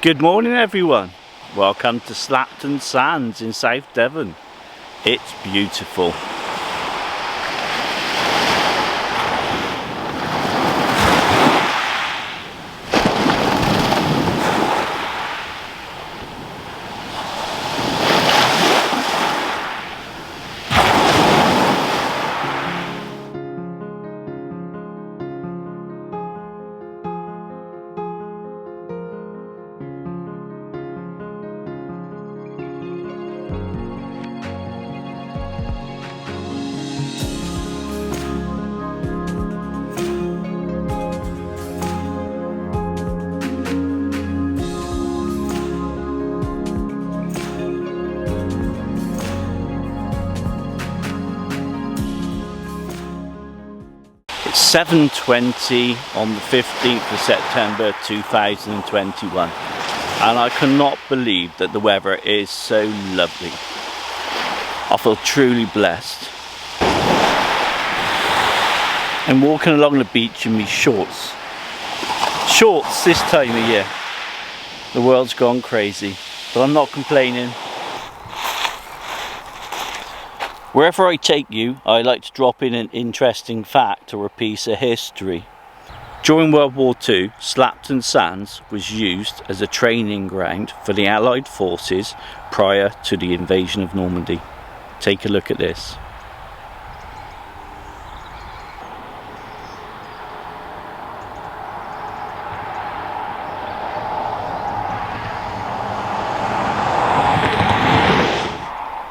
Good morning everyone, welcome to Slapton Sands in South Devon. It's beautiful. It's 7:20 on the 15th of September 2021 and I cannot believe that the weather is so lovely. I feel truly blessed. I'm walking along the beach in my shorts. Shorts this time of year. The world's gone crazy, but I'm not complaining. Wherever I take you, I like to drop in an interesting fact or a piece of history. During World War II, Slapton Sands was used as a training ground for the Allied forces prior to the invasion of Normandy. Take a look at this.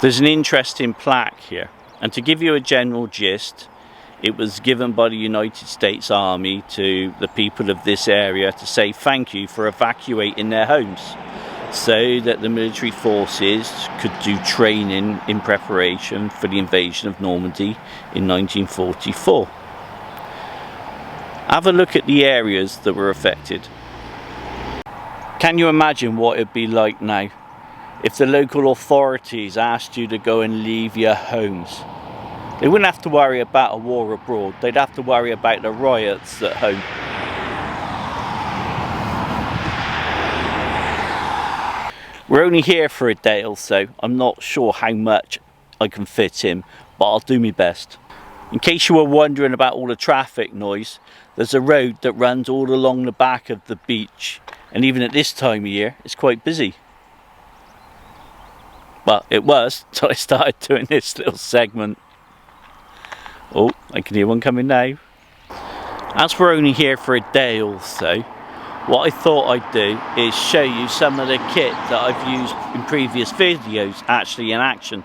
There's an interesting plaque here, and to give you a general gist, it was given by the United States Army to the people of this area to say thank you for evacuating their homes so that the military forces could do training in preparation for the invasion of Normandy in 1944. Have a look at the areas that were affected. Can you imagine what it'd be like now if the local authorities asked you to go and leave your homes? They wouldn't have to worry about a war abroad, they'd have to worry about the riots at home. We're only here for a day or so. I'm not sure how much I can fit in, but I'll do my best. In case you were wondering about all the traffic noise, there's a road that runs all along the back of the beach, and even at this time of year it's quite busy. Well, it was until I started doing this little segment. Oh, I can hear one coming now. As we're only here for a day or so, what I thought I'd do is show you some of the kit that I've used in previous videos actually in action.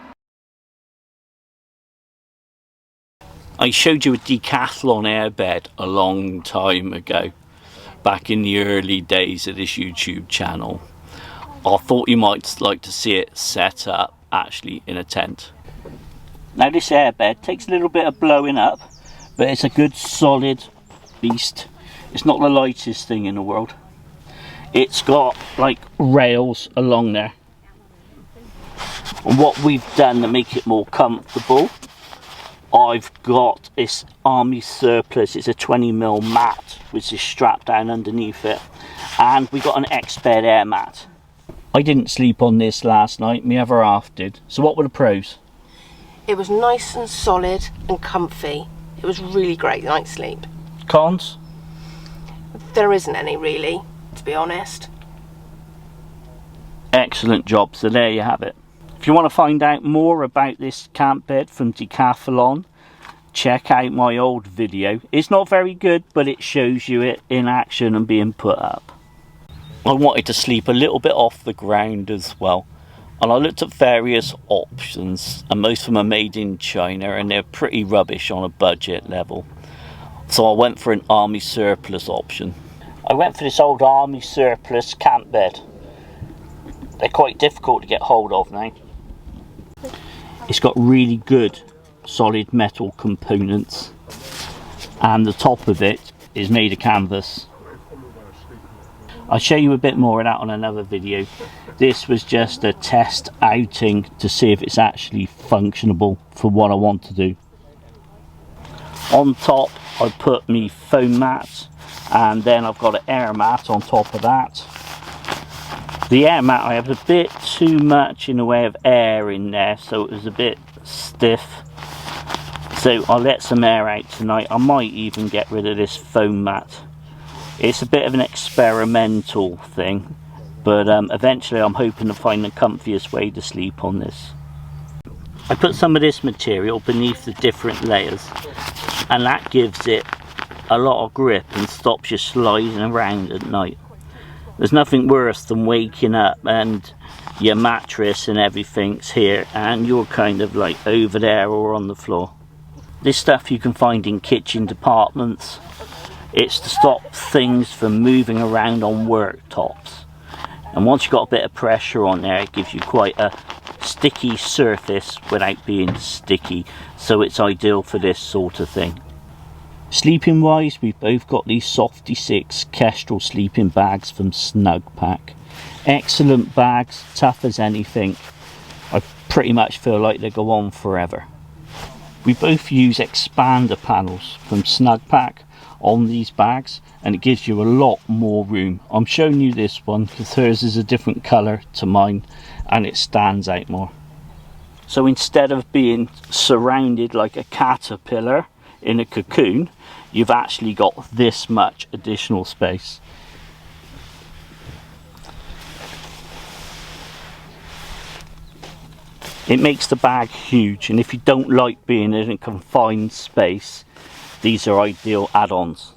I showed you a Decathlon Airbed a long time ago, back in the early days of this YouTube channel. I thought you might like to see it set up actually in a tent. Now this airbed takes a little bit of blowing up, but it's a good solid beast. It's not the lightest thing in the world. It's got like rails along there. And what we've done to make it more comfortable, I've got this army surplus. It's a 20mm mat which is strapped down underneath it, and we got an X-bed air mat. I didn't sleep on this last night, my other half did. So what were the pros? It was nice and solid and comfy. It was really great night's sleep. Cons? There isn't any really, to be honest. Excellent job, so there you have it. If you want to find out more about this camp bed from Decathlon, check out my old video. It's not very good, but it shows you it in action and being put up. I wanted to sleep a little bit off the ground as well, and I looked at various options, and most of them are made in China and they're pretty rubbish on a budget level. So I went for an army surplus option. I went for this old army surplus camp bed. They're quite difficult to get hold of now. It's got really good solid metal components, and the top of it is made of canvas. I'll show you a bit more of that on another video. This was just a test outing to see if it's actually functionable for what I want to do. On top I put me foam mat, and then I've got an air mat on top of that. The air mat, I have a bit too much in the way of air in there, so it was a bit stiff. So I'll let some air out tonight. I might even get rid of this foam mat. It's a bit of an experimental thing, but eventually I'm hoping to find the comfiest way to sleep on this. I put some of this material beneath the different layers, and that gives it a lot of grip and stops you sliding around at night. There's nothing worse than waking up and your mattress and everything's here and you're kind of like over there or on the floor. This stuff you can find in kitchen departments. It's to stop things from moving around on worktops. And once you've got a bit of pressure on there, it gives you quite a sticky surface without being sticky. So it's ideal for this sort of thing. Sleeping wise, we've both got these Softy 6 Kestrel sleeping bags from Snugpack. Excellent bags, tough as anything. I pretty much feel like they go on forever. We both use expander panels from Snugpack on these bags, and it gives you a lot more room. I'm showing you this one because hers is a different colour to mine and it stands out more. So instead of being surrounded like a caterpillar in a cocoon, you've actually got this much additional space. It makes the bag huge, and if you don't like being in a confined space, these are ideal add-ons.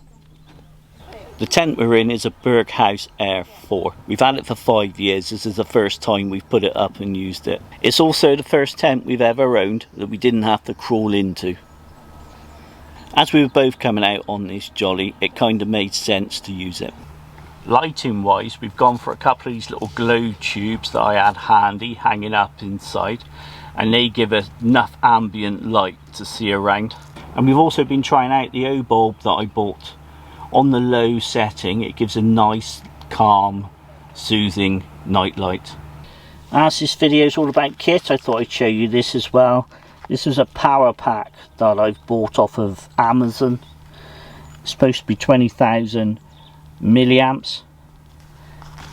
The tent we're in is a Berghouse Air 4. We've had it for 5 years. This is the first time we've put it up and used it. It's also the first tent we've ever owned that we didn't have to crawl into. As we were both coming out on this jolly, it kind of made sense to use it. Lighting wise, we've gone for a couple of these little Glo-Toobs that I had handy hanging up inside, and they give us enough ambient light to see around. And we've also been trying out the Obulb that I bought. On the low setting, it gives a nice, calm, soothing night light. As this video is all about kit, I thought I'd show you this as well. This is a power pack that I've bought off of Amazon. It's supposed to be 20,000 milliamps.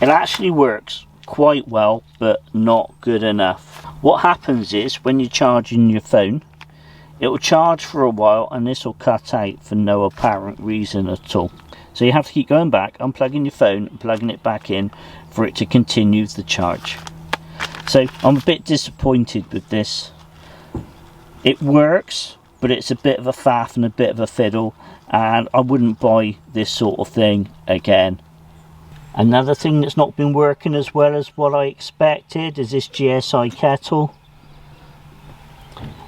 It actually works quite well, but not good enough. What happens is when you're charging your phone, it will charge for a while and this will cut out for no apparent reason at all. So you have to keep going back, unplugging your phone and plugging it back in for it to continue the charge. So I'm a bit disappointed with this. It works, but it's a bit of a faff and a bit of a fiddle, and I wouldn't buy this sort of thing again. Another thing that's not been working as well as what I expected is this Gsi Kettle.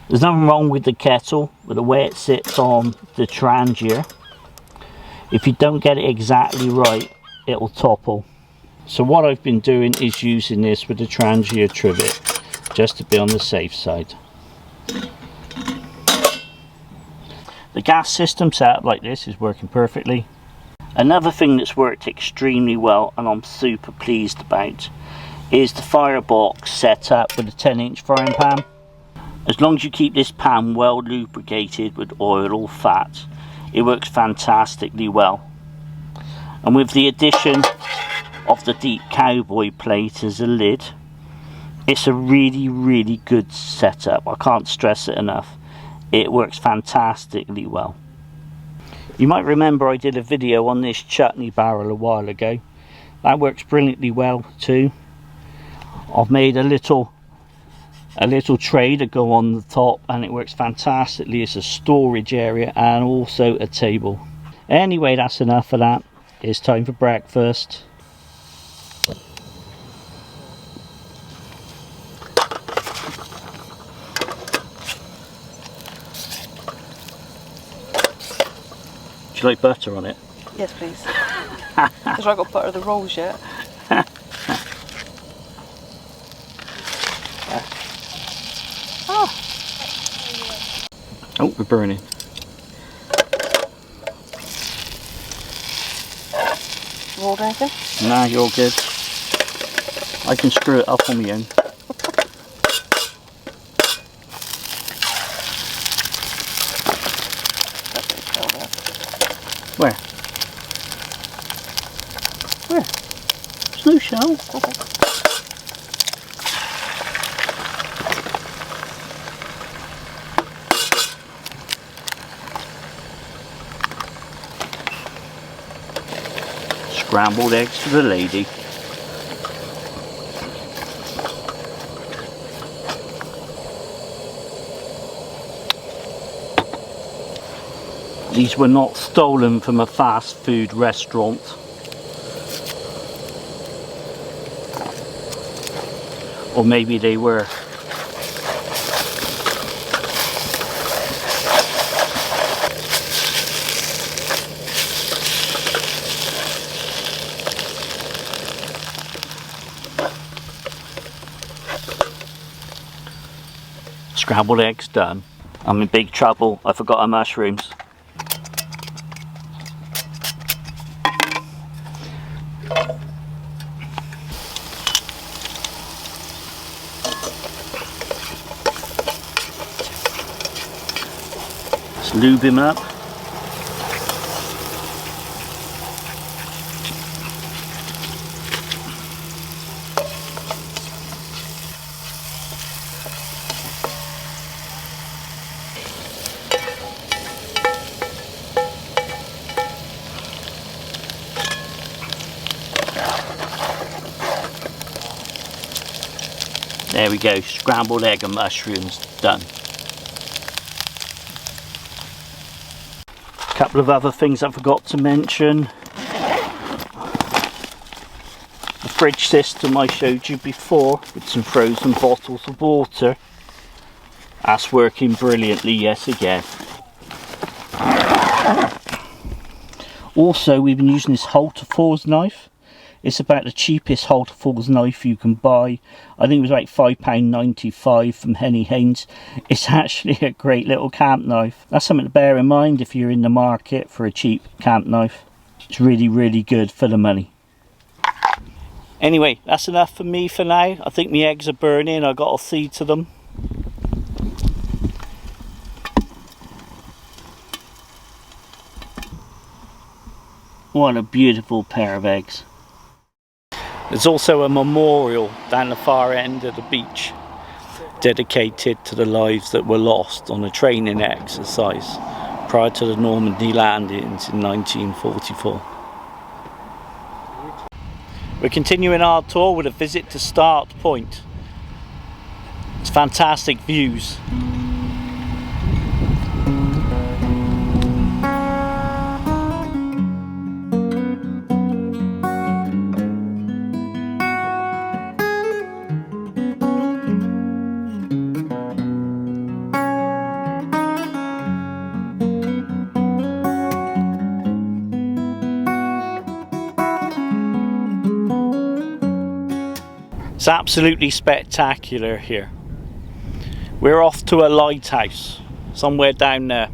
There's nothing wrong with the kettle, but the way it sits on the Trangia, if you don't get it exactly right, it will topple. So what I've been doing is using this with the Trangia trivet, just to be on the safe side. The gas system set up like this is working perfectly. Another thing that's worked extremely well and I'm super pleased about is the Firebox set up with a 10-inch frying pan. As long as you keep this pan well lubricated with oil or fat, it works fantastically well. And with the addition of the deep Cowboy Plate as a lid, it's a really good setup. I can't stress it enough. It works fantastically well. You might remember I did a video on this Chutney Barrel a while ago. That works brilliantly well too. I've made a little tray to go on the top and it works fantastically. It's a storage area and also a table. Anyway, that's enough of that. It's time for breakfast. Do you like butter on it? Yes, please. Because I got butter the rolls yet. Oh, we're burning. Rolled anything? Nah, you're all good. I can screw it up on my own. Where? Where? There's no shell. Scrambled eggs for the lady. These were not stolen from a fast food restaurant. Or maybe they were. Scrambled eggs done. I'm in big trouble. I forgot our mushrooms. Let's lube him up. There we go, scrambled egg and mushrooms done. A couple of other things I forgot to mention. The fridge system I showed you before with some frozen bottles of water. That's working brilliantly yet again. Also, we've been using this Halter-Falls knife. It's about the cheapest Halter-Falls knife you can buy. I think it was like £5.95 from Henny Haynes. It's actually a great little camp knife. That's something to bear in mind if you're in the market for a cheap camp knife. It's really, really good for the money. Anyway, that's enough for me for now. I think my eggs are burning. I've got to see to them. What a beautiful pair of eggs. There's also a memorial down the far end of the beach dedicated to the lives that were lost on a training exercise prior to the Normandy landings in 1944. We're continuing our tour with a visit to Start Point. It's fantastic views. It's absolutely spectacular here. We're off to a lighthouse somewhere down there.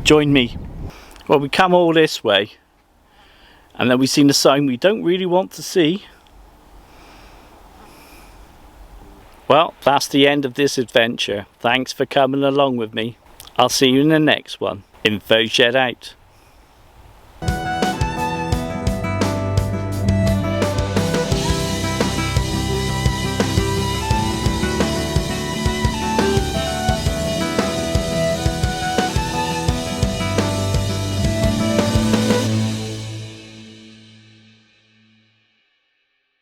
Join me. Well, we come all this way and then we've seen a sign we don't really want to see. Well, that's the end of this adventure. Thanks for coming along with me. I'll see you in the next one. InfoZhed out.